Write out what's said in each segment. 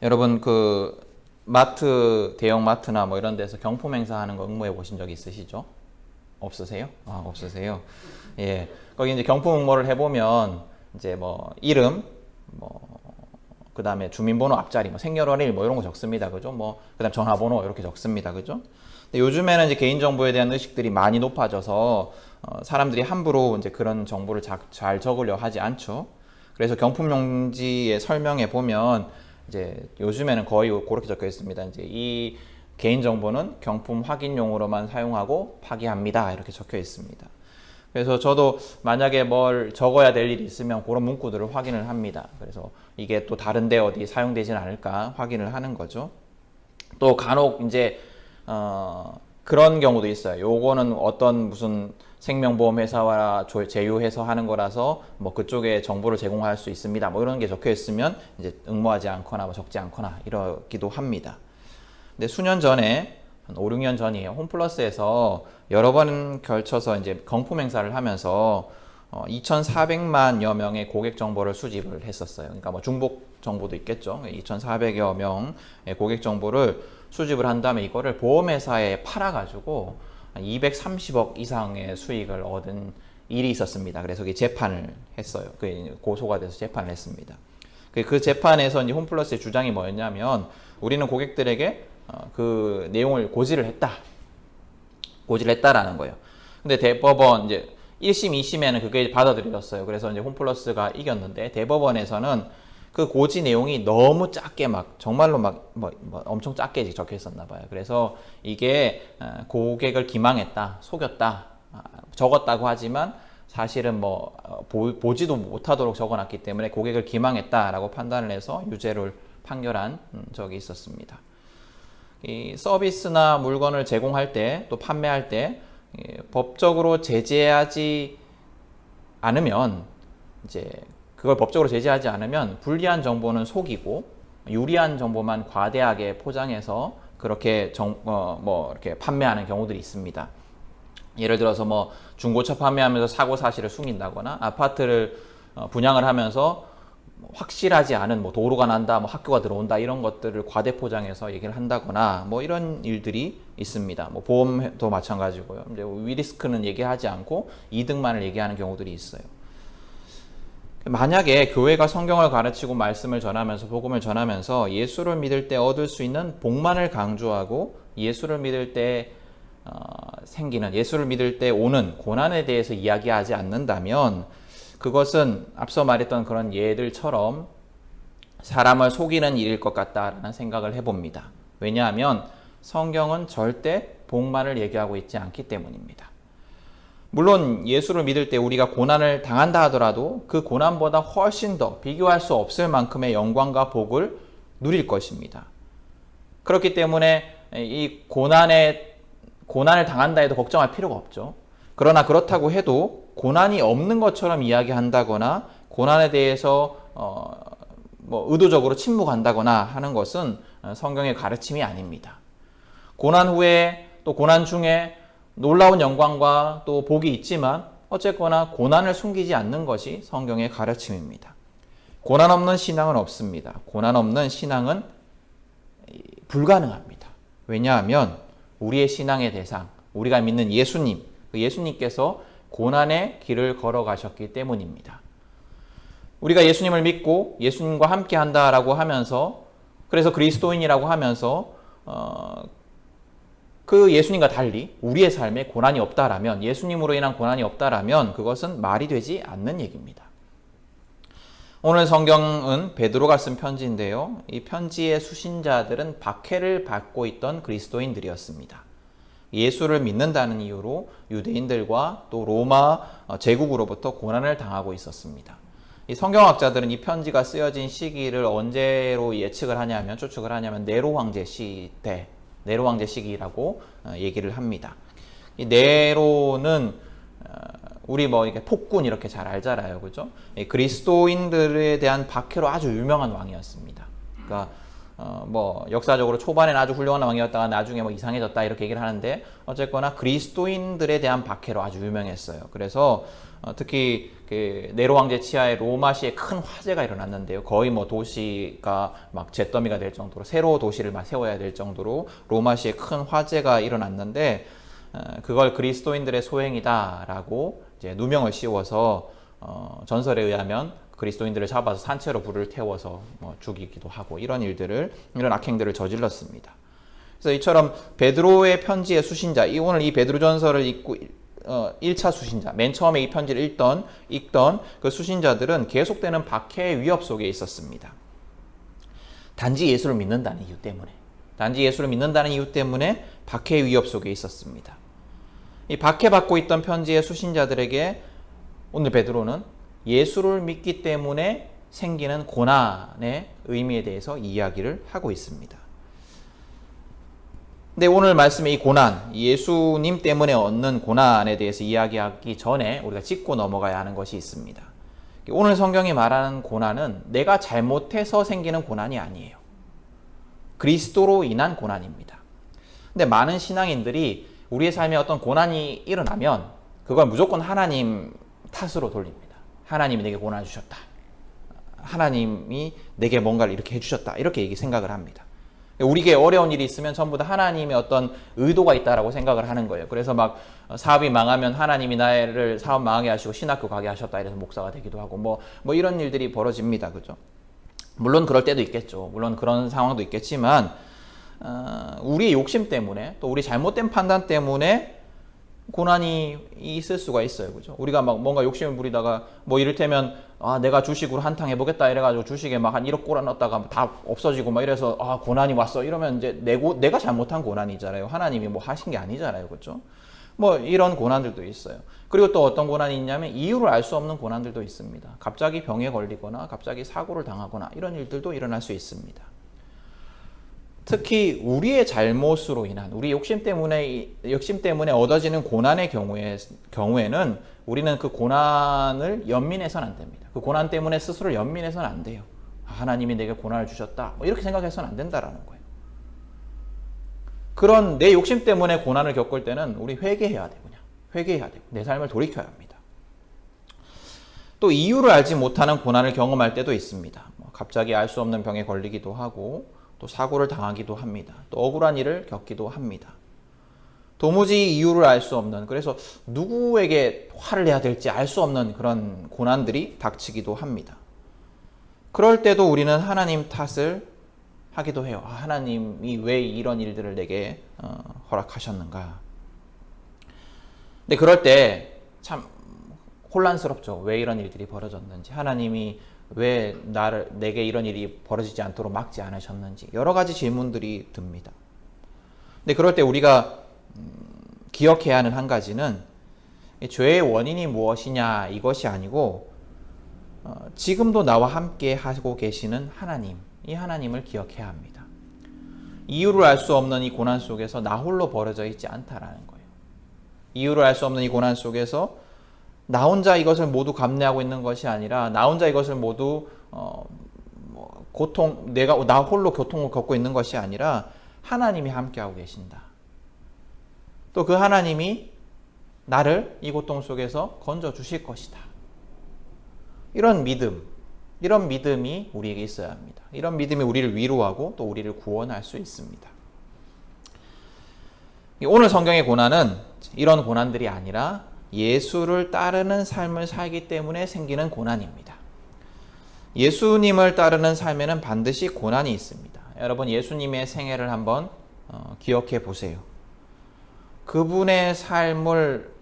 여러분 그 마트, 대형 마트나 뭐 이런 데서 경품 행사하는 거 응모해 보신 적 있으시죠? 없으세요? 아, 없으세요? 예. 거기 이제 경품 응모를 해보면 이제 뭐 이름, 뭐 그다음에 주민번호 앞자리, 뭐 생년월일 뭐 이런 거 적습니다. 그죠? 뭐 그다음 전화번호 이렇게 적습니다. 그죠? 근데 요즘에는 이제 개인정보에 대한 의식들이 많이 높아져서 사람들이 함부로 이제 그런 정보를 잘 적으려 하지 않죠. 그래서 경품 용지에 설명해 보면 이제 요즘에는 거의 그렇게 적혀 있습니다. 이제 이 개인 정보는 경품 확인용으로만 사용하고 파기합니다. 이렇게 적혀 있습니다. 그래서 저도 만약에 뭘 적어야 될 일이 있으면 그런 문구들을 확인을 합니다. 그래서 이게 또 다른데 어디 사용되지는 않을까 확인을 하는 거죠. 또 간혹 이제 그런 경우도 있어요. 요거는 어떤 무슨 생명보험회사와 제휴해서 하는 거라서 뭐 그쪽에 정보를 제공할 수 있습니다. 뭐 이런 게 적혀 있으면 이제 응모하지 않거나 뭐 적지 않거나 이러기도 합니다. 근데 수년 전에 한 5, 6년 전이에요. 홈플러스에서 여러 번 걸쳐서 이제 경품 행사를 하면서 2,400만여 명의 고객 정보를 수집을 했었어요. 그러니까 뭐 중복 정보도 있겠죠. 2,400여 명의 고객 정보를 수집을 한 다음에 이거를 보험회사에 팔아가지고 230억 이상의 수익을 얻은 일이 있었습니다. 그래서 재판을 했어요. 고소가 돼서 재판을 했습니다. 그 재판에서 이제 홈플러스의 주장이 뭐였냐면 우리는 고객들에게 그 내용을 고지를 했다라는 거예요. 근데 대법원 이제 1심, 2심에는 그게 받아들여졌어요. 그래서 이제 홈플러스가 이겼는데 대법원에서는 그 고지 내용이 너무 작게 막 정말로 뭐 엄청 작게 적혀 있었나 봐요. 그래서 이게 고객을 기망했다, 속였다, 적었다고 하지만 사실은 뭐 보지도 못하도록 적어놨기 때문에 고객을 기망했다라고 판단을 해서 유죄를 판결한 적이 있었습니다. 이 서비스나 물건을 제공할 때 또 판매할 때 법적으로 제재하지 않으면 이제 그걸 법적으로 제재하지 않으면 불리한 정보는 속이고 유리한 정보만 과대하게 포장해서 그렇게 이렇게 판매하는 경우들이 있습니다. 예를 들어서 뭐 중고차 판매하면서 사고 사실을 숨긴다거나 아파트를 분양을 하면서 확실하지 않은 뭐 도로가 난다, 뭐 학교가 들어온다 이런 것들을 과대 포장해서 얘기를 한다거나 뭐 이런 일들이 있습니다. 뭐 보험도 마찬가지고요. 이제 위리스크는 얘기하지 않고 이득만을 얘기하는 경우들이 있어요. 만약에 교회가 성경을 가르치고 말씀을 전하면서 복음을 전하면서 예수를 믿을 때 얻을 수 있는 복만을 강조하고 예수를 믿을 때 생기는 예수를 믿을 때 오는 고난에 대해서 이야기하지 않는다면 그것은 앞서 말했던 그런 예들처럼 사람을 속이는 일일 것 같다라는 생각을 해봅니다. 왜냐하면 성경은 절대 복만을 얘기하고 있지 않기 때문입니다. 물론 예수를 믿을 때 우리가 고난을 당한다 하더라도 그 고난보다 훨씬 더 비교할 수 없을 만큼의 영광과 복을 누릴 것입니다. 그렇기 때문에 이 고난을 당한다 해도 걱정할 필요가 없죠. 그러나 그렇다고 해도 고난이 없는 것처럼 이야기한다거나 고난에 대해서 뭐 의도적으로 침묵한다거나 하는 것은 성경의 가르침이 아닙니다. 고난 후에 또 고난 중에 놀라운 영광과 또 복이 있지만 어쨌거나 고난을 숨기지 않는 것이 성경의 가르침입니다. 고난 없는 신앙은 없습니다. 고난 없는 신앙은 불가능합니다. 왜냐하면 우리의 신앙의 대상, 우리가 믿는 예수님, 예수님께서 고난의 길을 걸어가셨기 때문입니다. 우리가 예수님을 믿고 예수님과 함께 한다라고 하면서 그래서 그리스도인이라고 하면서 그 예수님과 달리 우리의 삶에 고난이 없다라면 예수님으로 인한 고난이 없다라면 그것은 말이 되지 않는 얘기입니다. 오늘 성경은 베드로가 쓴 편지인데요. 이 편지의 수신자들은 박해를 받고 있던 그리스도인들이었습니다. 예수를 믿는다는 이유로 유대인들과 또 로마 제국으로부터 고난을 당하고 있었습니다. 이 성경학자들은 이 편지가 쓰여진 시기를 언제로 추측을 하냐면 네로 황제 시대, 네로 황제 시기라고 얘기를 합니다. 이 네로는 우리 뭐 이렇게 폭군 이렇게 잘 알잖아요, 그죠? 그리스도인들에 대한 박해로 아주 유명한 왕이었습니다. 그러니까 뭐 역사적으로 초반에는 아주 훌륭한 왕이었다가 나중에 뭐 이상해졌다 이렇게 얘기를 하는데 어쨌거나 그리스도인들에 대한 박해로 아주 유명했어요. 그래서 특히 그 네로 황제 치하에 로마시에 큰 화재가 일어났는데요. 거의 뭐 도시가 막 잿더미가 될 정도로 새로 도시를 막 세워야 될 정도로 로마시에 큰 화재가 일어났는데 그걸 그리스도인들의 소행이다라고 이제 누명을 씌워서 전설에 의하면 그리스도인들을 잡아서 산채로 불을 태워서 뭐 죽이기도 하고 이런 악행들을 저질렀습니다. 그래서 이처럼 베드로의 편지의 수신자, 오늘 이 베드로전서를 읽고 1차 수신자, 맨 처음에 이 편지를 읽던 그 수신자들은 계속되는 박해의 위협 속에 있었습니다. 단지 예수를 믿는다는 이유 때문에 박해의 위협 속에 있었습니다. 이 박해받고 있던 편지의 수신자들에게 오늘 베드로는 예수를 믿기 때문에 생기는 고난의 의미에 대해서 이야기를 하고 있습니다. 근데 오늘 말씀의 이 고난, 예수님 때문에 얻는 고난에 대해서 이야기하기 전에 우리가 짚고 넘어가야 하는 것이 있습니다. 오늘 성경이 말하는 고난은 내가 잘못해서 생기는 고난이 아니에요. 그리스도로 인한 고난입니다. 근데 많은 신앙인들이 우리의 삶에 어떤 고난이 일어나면 그걸 무조건 하나님 탓으로 돌립니다. 하나님이 내게 고난을 주셨다. 하나님이 내게 뭔가를 이렇게 해주셨다. 이렇게 생각을 합니다. 우리에게 어려운 일이 있으면 전부 다 하나님의 어떤 의도가 있다라고 생각을 하는 거예요. 그래서 막 사업이 망하면 하나님이 나를 사업 망하게 하시고 신학교 가게 하셨다. 이래서 목사가 되기도 하고 뭐 이런 일들이 벌어집니다. 그죠? 물론 그럴 때도 있겠죠. 물론 그런 상황도 있겠지만 우리의 욕심 때문에 또 우리 잘못된 판단 때문에 고난이 있을 수가 있어요. 그죠? 우리가 막 뭔가 욕심을 부리다가 뭐 이를테면 내가 주식으로 한탕 해보겠다 이래가지고 주식에 막 한 1억 꼬라 넣었다가 다 없어지고 막 이래서 고난이 왔어 이러면 이제 내가 잘못한 고난이잖아요. 하나님이 뭐 하신 게 아니잖아요. 그죠? 뭐 이런 고난들도 있어요. 그리고 또 어떤 고난이 있냐면 이유를 알 수 없는 고난들도 있습니다. 갑자기 병에 걸리거나 갑자기 사고를 당하거나 이런 일들도 일어날 수 있습니다. 특히 우리의 잘못으로 인한 우리 욕심 때문에 얻어지는 고난의 경우에는 우리는 그 고난을 연민해서는 안 됩니다. 그 고난 때문에 스스로 연민해서는 안 돼요. 하나님이 내게 고난을 주셨다. 뭐 이렇게 생각해서는 안 된다라는 거예요. 그런 내 욕심 때문에 고난을 겪을 때는 우리 회개해야 돼요. 그냥 회개해야 돼요. 내 삶을 돌이켜야 합니다. 또 이유를 알지 못하는 고난을 경험할 때도 있습니다. 갑자기 알 수 없는 병에 걸리기도 하고 또 사고를 당하기도 합니다. 또 억울한 일을 겪기도 합니다. 도무지 이유를 알 수 없는, 그래서 누구에게 화를 내야 될지 알 수 없는 그런 고난들이 닥치기도 합니다. 그럴 때도 우리는 하나님 탓을 하기도 해요. 하나님이 왜 이런 일들을 내게 허락하셨는가. 근데 그럴 때 참 혼란스럽죠. 왜 이런 일들이 벌어졌는지, 하나님이 왜 내게 이런 일이 벌어지지 않도록 막지 않으셨는지 여러 가지 질문들이 듭니다. 근데 그럴 때 우리가 기억해야 하는 한 가지는 죄의 원인이 무엇이냐 이것이 아니고 지금도 나와 함께 하고 계시는 하나님, 이 하나님을 기억해야 합니다. 이유를 알 수 없는 이 고난 속에서 나 홀로 벌어져 있지 않다라는 거예요. 이유를 알 수 없는 이 고난 속에서 나 혼자 이것을 모두 감내하고 있는 것이 아니라 나 혼자 이것을 모두 나 홀로 고통을 겪고 있는 것이 아니라 하나님이 함께하고 계신다. 또 그 하나님이 나를 이 고통 속에서 건져 주실 것이다. 이런 믿음이 우리에게 있어야 합니다. 이런 믿음이 우리를 위로하고 또 우리를 구원할 수 있습니다. 오늘 성경의 고난은 이런 고난들이 아니라 예수를 따르는 삶을 살기 때문에 생기는 고난입니다. 예수님을 따르는 삶에는 반드시 고난이 있습니다. 여러분 예수님의 생애를 한번 기억해 보세요. 그분의 삶을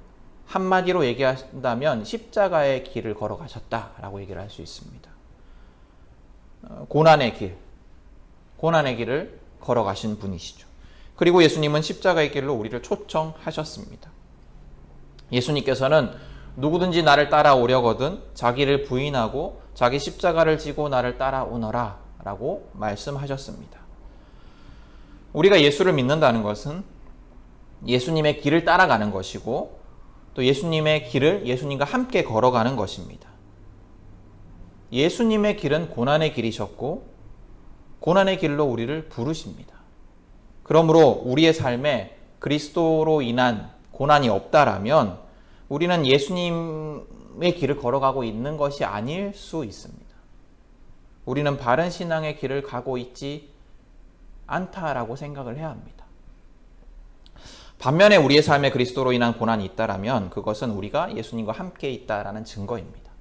한마디로 얘기한다면 십자가의 길을 걸어가셨다라고 얘기를 할 수 있습니다. 고난의 길을 걸어가신 분이시죠. 그리고 예수님은 십자가의 길로 우리를 초청하셨습니다. 예수님께서는 누구든지 나를 따라오려거든 자기를 부인하고 자기 십자가를 지고 나를 따라오너라 라고 말씀하셨습니다. 우리가 예수를 믿는다는 것은 예수님의 길을 따라가는 것이고 또 예수님의 길을 예수님과 함께 걸어가는 것입니다. 예수님의 길은 고난의 길이셨고 고난의 길로 우리를 부르십니다. 그러므로 우리의 삶에 그리스도로 인한 고난이 없다라면 우리는 예수님의 길을 걸어가고 있는 것이 아닐 수 있습니다. 우리는 바른 신앙의 길을 가고 있지 않다라고 생각을 해야 합니다. 반면에 우리의 삶에 그리스도로 인한 고난이 있다라면 그것은 우리가 예수님과 함께 있다라는 증거입니다.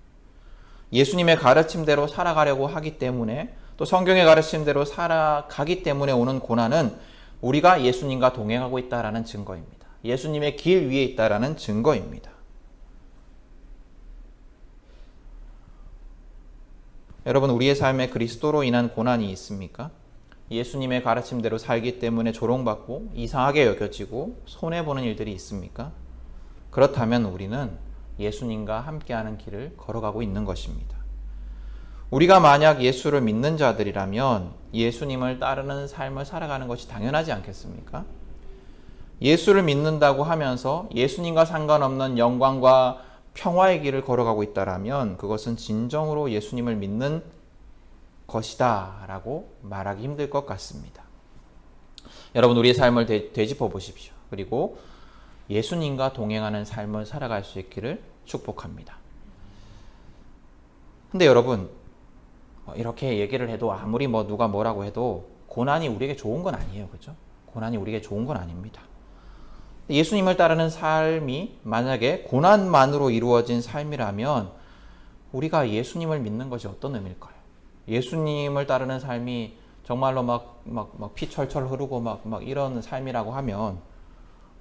예수님의 가르침대로 살아가려고 하기 때문에 또 성경의 가르침대로 살아가기 때문에 오는 고난은 우리가 예수님과 동행하고 있다라는 증거입니다. 예수님의 길 위에 있다라는 증거입니다. 여러분, 우리의 삶에 그리스도로 인한 고난이 있습니까? 예수님의 가르침대로 살기 때문에 조롱받고 이상하게 여겨지고 손해보는 일들이 있습니까? 그렇다면 우리는 예수님과 함께하는 길을 걸어가고 있는 것입니다. 우리가 만약 예수를 믿는 자들이라면 예수님을 따르는 삶을 살아가는 것이 당연하지 않겠습니까? 예수를 믿는다고 하면서 예수님과 상관없는 영광과 평화의 길을 걸어가고 있다라면 그것은 진정으로 예수님을 믿는 것이다 라고 말하기 힘들 것 같습니다. 여러분, 우리의 삶을 되짚어 보십시오. 그리고 예수님과 동행하는 삶을 살아갈 수 있기를 축복합니다. 근데 여러분, 이렇게 얘기를 해도 아무리 누가 뭐라고 해도 고난이 우리에게 좋은 건 아니에요. 그죠? 고난이 우리에게 좋은 건 아닙니다. 예수님을 따르는 삶이 만약에 고난만으로 이루어진 삶이라면 우리가 예수님을 믿는 것이 어떤 의미일까요? 예수님을 따르는 삶이 정말로 막 피 철철 흐르고 막 이런 삶이라고 하면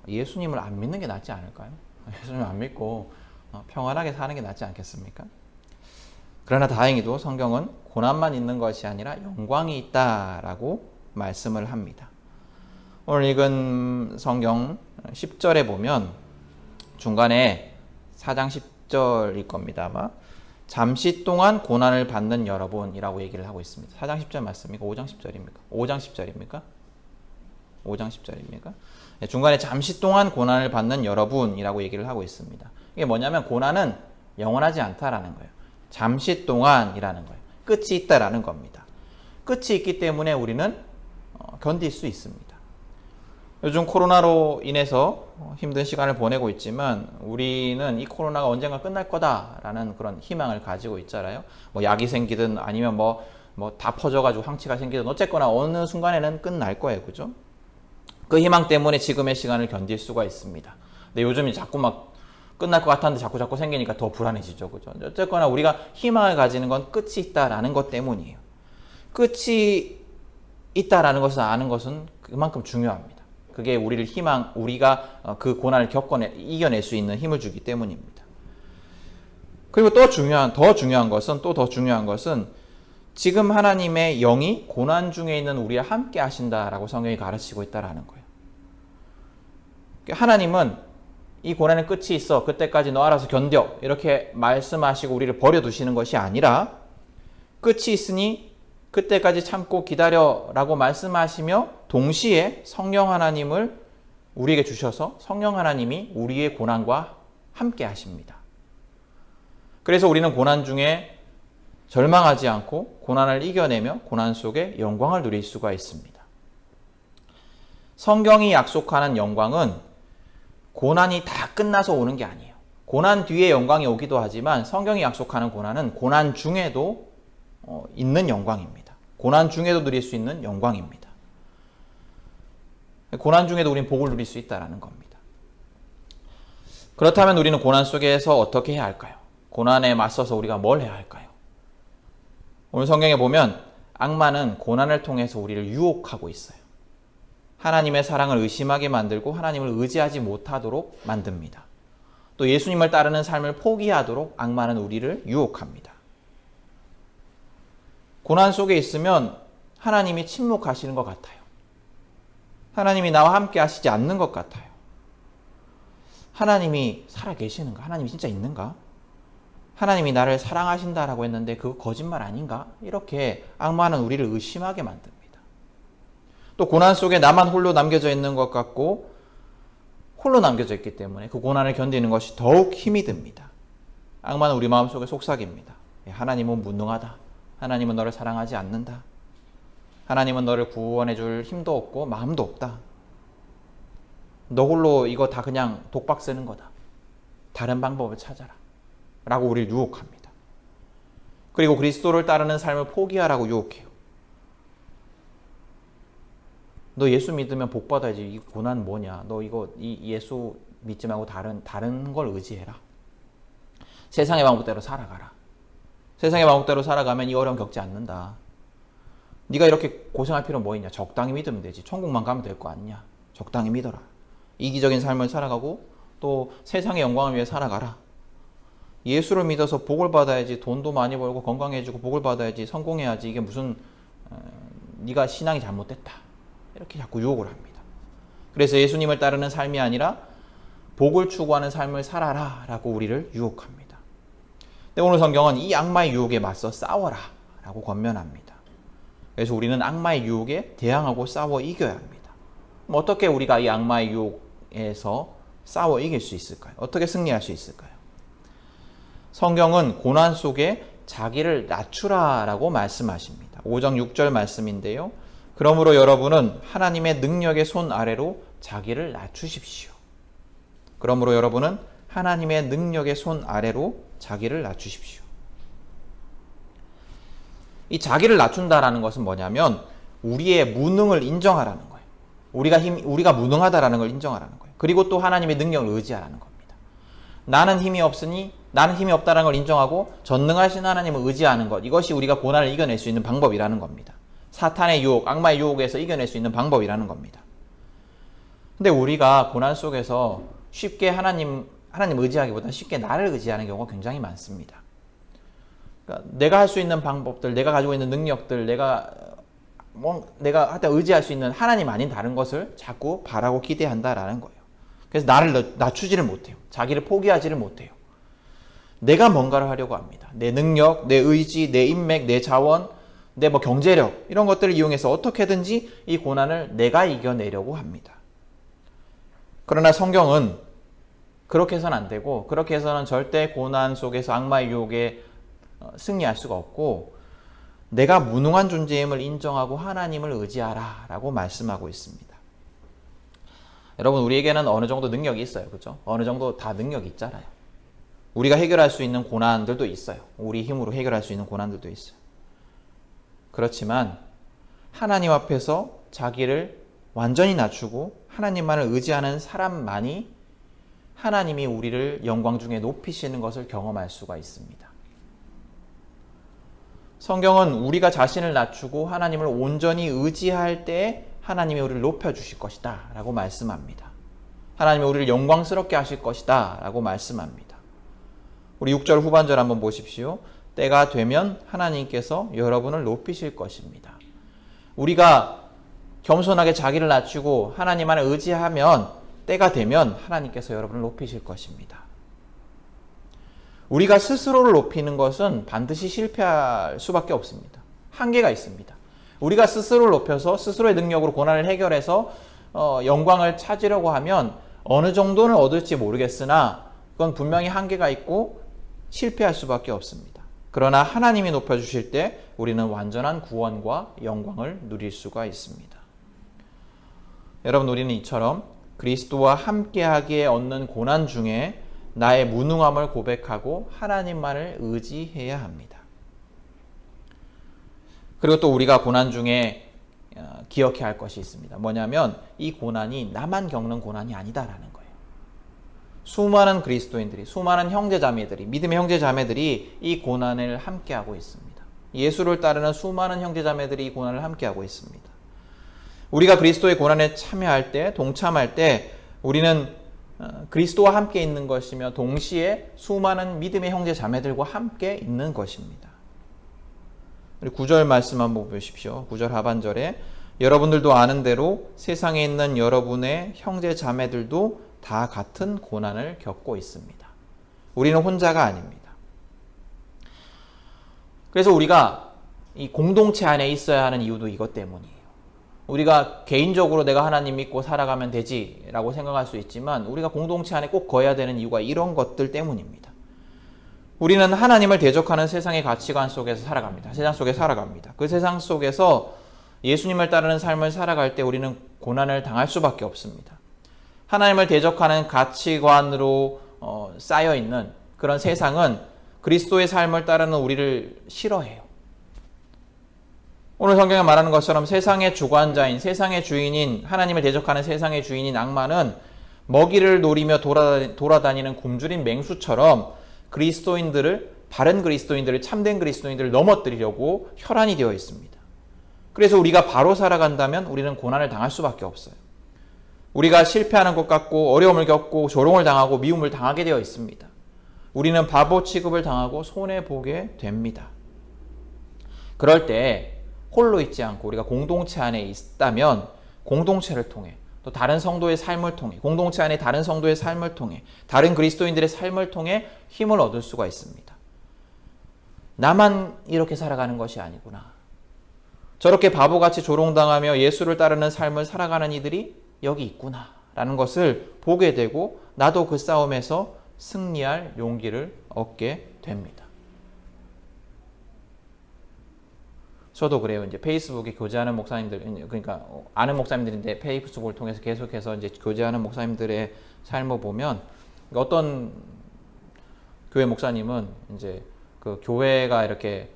예수님을 안 믿는 게 낫지 않을까요? 예수님을 안 믿고 평안하게 사는 게 낫지 않겠습니까? 그러나 다행히도 성경은 고난만 있는 것이 아니라 영광이 있다라고 말씀을 합니다. 오늘 읽은 성경 10절에 보면 중간에 4장 10절일 겁니다. 아마 잠시 동안 고난을 받는 여러분이라고 얘기를 하고 있습니다. 4장 10절 맞습니까? 5장 10절입니까? 5장 10절입니까? 5장 10절입니까? 네, 중간에 잠시 동안 고난을 받는 여러분이라고 얘기를 하고 있습니다. 이게 뭐냐면 고난은 영원하지 않다라는 거예요. 잠시 동안이라는 거예요. 끝이 있다라는 겁니다. 끝이 있기 때문에 우리는 견딜 수 있습니다. 요즘 코로나로 인해서 힘든 시간을 보내고 있지만 우리는 이 코로나가 언젠가 끝날 거다라는 그런 희망을 가지고 있잖아요. 약이 생기든 아니면 다 퍼져가지고 황치가 생기든 어쨌거나 어느 순간에는 끝날 거예요. 그죠? 그 희망 때문에 지금의 시간을 견딜 수가 있습니다. 근데 요즘이 자꾸 끝날 것 같았는데 자꾸 생기니까 더 불안해지죠. 그죠? 어쨌거나 우리가 희망을 가지는 건 끝이 있다라는 것 때문이에요. 끝이 있다라는 것을 아는 것은 그만큼 중요합니다. 그게 우리가 그 고난을 이겨낼 수 있는 힘을 주기 때문입니다. 그리고 더 중요한 것은 지금 하나님의 영이 고난 중에 있는 우리와 함께 하신다라고 성경이 가르치고 있다라는 거예요. 하나님은 이 고난의 끝이 있어. 그때까지 너 알아서 견뎌. 이렇게 말씀하시고 우리를 버려두시는 것이 아니라 끝이 있으니 그때까지 참고 기다려라고 말씀하시며 동시에 성령 하나님을 우리에게 주셔서 성령 하나님이 우리의 고난과 함께 하십니다. 그래서 우리는 고난 중에 절망하지 않고 고난을 이겨내며 고난 속에 영광을 누릴 수가 있습니다. 성경이 약속하는 영광은 고난이 다 끝나서 오는 게 아니에요. 고난 뒤에 영광이 오기도 하지만 성경이 약속하는 고난은 고난 중에도 있는 영광입니다. 고난 중에도 누릴 수 있는 영광입니다. 고난 중에도 우리는 복을 누릴 수 있다는 겁니다. 그렇다면 우리는 고난 속에서 어떻게 해야 할까요? 고난에 맞서서 우리가 뭘 해야 할까요? 오늘 성경에 보면 악마는 고난을 통해서 우리를 유혹하고 있어요. 하나님의 사랑을 의심하게 만들고 하나님을 의지하지 못하도록 만듭니다. 또 예수님을 따르는 삶을 포기하도록 악마는 우리를 유혹합니다. 고난 속에 있으면 하나님이 침묵하시는 것 같아요. 하나님이 나와 함께 하시지 않는 것 같아요. 하나님이 살아계시는가? 하나님이 진짜 있는가? 하나님이 나를 사랑하신다라고 했는데 그거 거짓말 아닌가? 이렇게 악마는 우리를 의심하게 만듭니다. 또 고난 속에 나만 홀로 남겨져 있는 것 같고 홀로 남겨져 있기 때문에 그 고난을 견디는 것이 더욱 힘이 듭니다. 악마는 우리 마음속에 속삭입니다. 하나님은 무능하다. 하나님은 너를 사랑하지 않는다. 하나님은 너를 구원해 줄 힘도 없고 마음도 없다. 너 홀로 이거 다 그냥 독박 쓰는 거다. 다른 방법을 찾아라 라고 우리를 유혹합니다. 그리고 그리스도를 따르는 삶을 포기하라고 유혹해요. 너 예수 믿으면 복 받아야지. 이 고난 뭐냐? 너 이 예수 믿지 말고 다른 걸 의지해라. 세상의 방법대로 살아가라. 세상의 방법대로 살아가면 이 어려움 겪지 않는다. 네가 이렇게 고생할 필요 뭐 있냐? 적당히 믿으면 되지. 천국만 가면 될 거 아니냐? 적당히 믿어라. 이기적인 삶을 살아가고 또 세상의 영광을 위해 살아가라. 예수를 믿어서 복을 받아야지. 돈도 많이 벌고 건강해지고 복을 받아야지. 성공해야지. 이게 무슨 네가 신앙이 잘못됐다. 이렇게 자꾸 유혹을 합니다. 그래서 예수님을 따르는 삶이 아니라 복을 추구하는 삶을 살아라 라고 우리를 유혹합니다. 근데 오늘 성경은 이 악마의 유혹에 맞서 싸워라 라고 권면합니다. 그래서 우리는 악마의 유혹에 대항하고 싸워 이겨야 합니다. 그럼 어떻게 우리가 이 악마의 유혹에서 싸워 이길 수 있을까요? 어떻게 승리할 수 있을까요? 성경은 고난 속에 자기를 낮추라 라고 말씀하십니다. 5장 6절 말씀인데요. 그러므로 여러분은 하나님의 능력의 손 아래로 자기를 낮추십시오. 그러므로 여러분은 하나님의 능력의 손 아래로 자기를 낮추십시오. 이 자기를 낮춘다라는 것은 뭐냐면 우리의 무능을 인정하라는 거예요. 우리가 무능하다라는 걸 인정하라는 거예요. 그리고 또 하나님의 능력을 의지하라는 겁니다. 나는 힘이 없다라는 걸 인정하고 전능하신 하나님을 의지하는 것. 이것이 우리가 고난을 이겨낼 수 있는 방법이라는 겁니다. 사탄의 유혹, 악마의 유혹에서 이겨낼 수 있는 방법이라는 겁니다. 근데 우리가 고난 속에서 쉽게 하나님 의지하기보다 쉽게 나를 의지하는 경우가 굉장히 많습니다. 그러니까 내가 할 수 있는 방법들, 내가 가지고 있는 능력들, 내가 하여튼 의지할 수 있는 하나님 아닌 다른 것을 자꾸 바라고 기대한다라는 거예요. 그래서 나를 낮추지를 못해요. 자기를 포기하지를 못해요. 내가 뭔가를 하려고 합니다. 내 능력, 내 의지, 내 인맥, 내 자원, 내 경제력 이런 것들을 이용해서 어떻게든지 이 고난을 내가 이겨내려고 합니다. 그러나 성경은 그렇게 해서는 안 되고 그렇게 해서는 절대 고난 속에서 악마의 유혹에 승리할 수가 없고 내가 무능한 존재임을 인정하고 하나님을 의지하라 라고 말씀하고 있습니다. 여러분 우리에게는 어느 정도 능력이 있어요. 그렇죠? 어느 정도 다 능력이 있잖아요. 우리가 해결할 수 있는 고난들도 있어요. 우리 힘으로 해결할 수 있는 고난들도 있어요. 그렇지만 하나님 앞에서 자기를 완전히 낮추고 하나님만을 의지하는 사람만이 하나님이 우리를 영광 중에 높이시는 것을 경험할 수가 있습니다. 성경은 우리가 자신을 낮추고 하나님을 온전히 의지할 때 하나님이 우리를 높여주실 것이다 라고 말씀합니다. 하나님이 우리를 영광스럽게 하실 것이다 라고 말씀합니다. 우리 6절 후반절 한번 보십시오. 때가 되면 하나님께서 여러분을 높이실 것입니다. 우리가 겸손하게 자기를 낮추고 하나님만을 의지하면 때가 되면 하나님께서 여러분을 높이실 것입니다. 우리가 스스로를 높이는 것은 반드시 실패할 수밖에 없습니다. 한계가 있습니다. 우리가 스스로를 높여서 스스로의 능력으로 고난을 해결해서 영광을 찾으려고 하면 어느 정도는 얻을지 모르겠으나 그건 분명히 한계가 있고 실패할 수밖에 없습니다. 그러나 하나님이 높여주실 때 우리는 완전한 구원과 영광을 누릴 수가 있습니다. 여러분 우리는 이처럼 그리스도와 함께하기에 얻는 고난 중에 나의 무능함을 고백하고 하나님만을 의지해야 합니다. 그리고 또 우리가 고난 중에 기억해야 할 것이 있습니다. 뭐냐면 이 고난이 나만 겪는 고난이 아니다라는 거예요. 수많은 그리스도인들이, 수많은 형제자매들이, 믿음의 형제자매들이 이 고난을 함께하고 있습니다. 예수를 따르는 수많은 형제자매들이 이 고난을 함께하고 있습니다. 우리가 그리스도의 고난에 참여할 때, 동참할 때 우리는 그리스도와 함께 있는 것이며 동시에 수많은 믿음의 형제자매들과 함께 있는 것입니다. 우리 9절 말씀 한번 보십시오. 9절 하반절에 여러분들도 아는 대로 세상에 있는 여러분의 형제자매들도 다 같은 고난을 겪고 있습니다. 우리는 혼자가 아닙니다. 그래서 우리가 이 공동체 안에 있어야 하는 이유도 이것 때문이에요. 우리가 개인적으로 내가 하나님 믿고 살아가면 되지라고 생각할 수 있지만 우리가 공동체 안에 꼭 거해야 되는 이유가 이런 것들 때문입니다. 우리는 하나님을 대적하는 세상의 가치관 속에서 살아갑니다. 세상 속에 살아갑니다. 그 세상 속에서 예수님을 따르는 삶을 살아갈 때 우리는 고난을 당할 수밖에 없습니다. 하나님을 대적하는 가치관으로 쌓여 있는 그런 세상은 그리스도의 삶을 따르는 우리를 싫어해요. 오늘 성경에 말하는 것처럼 세상의 주관자인, 세상의 주인인, 하나님을 대적하는 세상의 주인인 악마는 먹이를 노리며 돌아다니는 굶주린 맹수처럼 바른 그리스도인들을, 참된 그리스도인들을 넘어뜨리려고 혈안이 되어 있습니다. 그래서 우리가 바로 살아간다면 우리는 고난을 당할 수밖에 없어요. 우리가 실패하는 것 같고 어려움을 겪고 조롱을 당하고 미움을 당하게 되어 있습니다. 우리는 바보 취급을 당하고 손해보게 됩니다. 그럴 때 홀로 있지 않고 우리가 공동체 안에 있다면 공동체를 통해 또 다른 성도의 삶을 통해 공동체 안에 다른 성도의 삶을 통해 다른 그리스도인들의 삶을 통해 힘을 얻을 수가 있습니다. 나만 이렇게 살아가는 것이 아니구나. 저렇게 바보같이 조롱당하며 예수를 따르는 삶을 살아가는 이들이 여기 있구나 라는 것을 보게 되고 나도 그 싸움에서 승리할 용기를 얻게 됩니다. 저도 그래요. 이제 페이스북에 교제하는 목사님들, 그러니까 아는 목사님들인데 페이스북을 통해서 계속해서 이제 교제하는 목사님들의 삶을 보면 어떤 교회 목사님은 이제 그 교회가 이렇게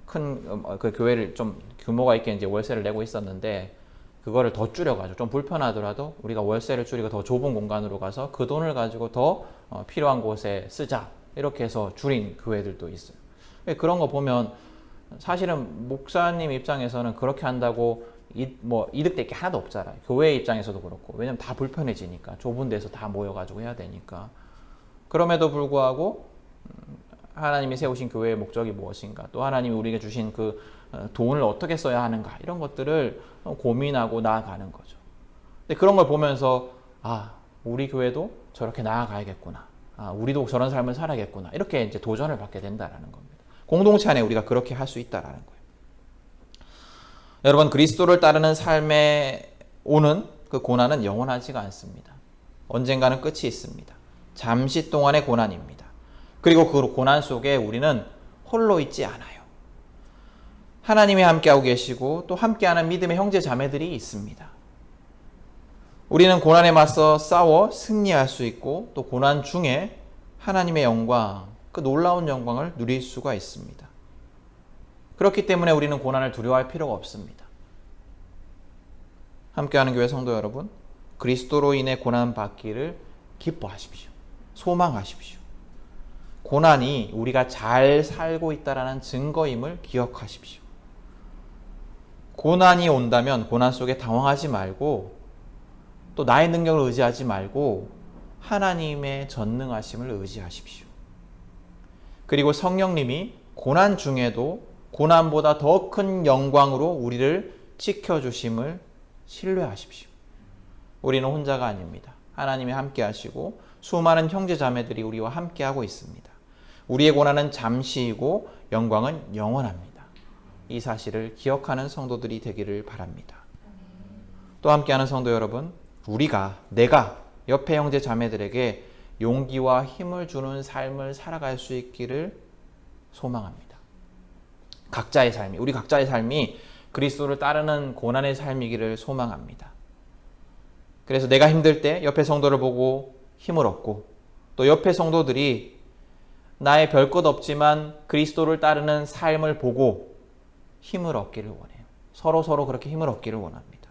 큰 그 교회를 좀 규모가 있게 이제 월세를 내고 있었는데 그거를 더 줄여가지고 좀 불편하더라도 우리가 월세를 줄이고 더 좁은 공간으로 가서 그 돈을 가지고 더 필요한 곳에 쓰자 이렇게 해서 줄인 교회들도 있어요. 그런 거 보면 사실은 목사님 입장에서는 그렇게 한다고 이득될 게 하나도 없잖아요. 교회 입장에서도 그렇고. 왜냐면 다 불편해지니까. 좁은 데서 다 모여가지고 해야 되니까. 그럼에도 불구하고 하나님이 세우신 교회의 목적이 무엇인가, 또 하나님이 우리에게 주신 그 돈을 어떻게 써야 하는가, 이런 것들을 고민하고 나아가는 거죠. 근데 그런 걸 보면서 우리 교회도 저렇게 나아가야겠구나. 우리도 저런 삶을 살아야겠구나. 이렇게 이제 도전을 받게 된다라는 겁니다. 공동체 안에 우리가 그렇게 할 수 있다라는 거예요. 여러분, 그리스도를 따르는 삶에 오는 그 고난은 영원하지가 않습니다. 언젠가는 끝이 있습니다. 잠시 동안의 고난입니다. 그리고 그 고난 속에 우리는 홀로 있지 않아요. 하나님이 함께하고 계시고 또 함께하는 믿음의 형제 자매들이 있습니다. 우리는 고난에 맞서 싸워 승리할 수 있고 또 고난 중에 하나님의 영광, 그 놀라운 영광을 누릴 수가 있습니다. 그렇기 때문에 우리는 고난을 두려워할 필요가 없습니다. 함께하는 교회 성도 여러분, 그리스도로 인해 고난 받기를 기뻐하십시오. 소망하십시오. 고난이 우리가 잘 살고 있다는 증거임을 기억하십시오. 고난이 온다면 고난 속에 당황하지 말고 또 나의 능력을 의지하지 말고 하나님의 전능하심을 의지하십시오. 그리고 성령님이 고난 중에도 고난보다 더 큰 영광으로 우리를 지켜주심을 신뢰하십시오. 우리는 혼자가 아닙니다. 하나님이 함께 하시고 수많은 형제 자매들이 우리와 함께하고 있습니다. 우리의 고난은 잠시이고 영광은 영원합니다. 이 사실을 기억하는 성도들이 되기를 바랍니다. 또 함께하는 성도 여러분, 내가 옆에 형제 자매들에게 용기와 힘을 주는 삶을 살아갈 수 있기를 소망합니다. 우리 각자의 삶이 그리스도를 따르는 고난의 삶이기를 소망합니다. 그래서 내가 힘들 때 옆에 성도를 보고 힘을 얻고 또 옆에 성도들이 나의 별것 없지만 그리스도를 따르는 삶을 보고 힘을 얻기를 원해요. 서로 그렇게 힘을 얻기를 원합니다.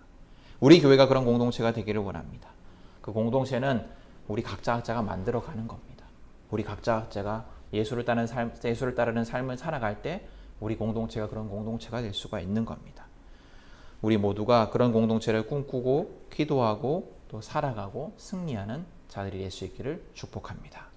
우리 교회가 그런 공동체가 되기를 원합니다. 그 공동체는 우리 각자가 만들어가는 겁니다. 우리 각자가 예수를 따르는 삶을 살아갈 때 우리 공동체가 그런 공동체가 될 수가 있는 겁니다. 우리 모두가 그런 공동체를 꿈꾸고 기도하고 또 살아가고 승리하는 자들이 될 수 있기를 축복합니다.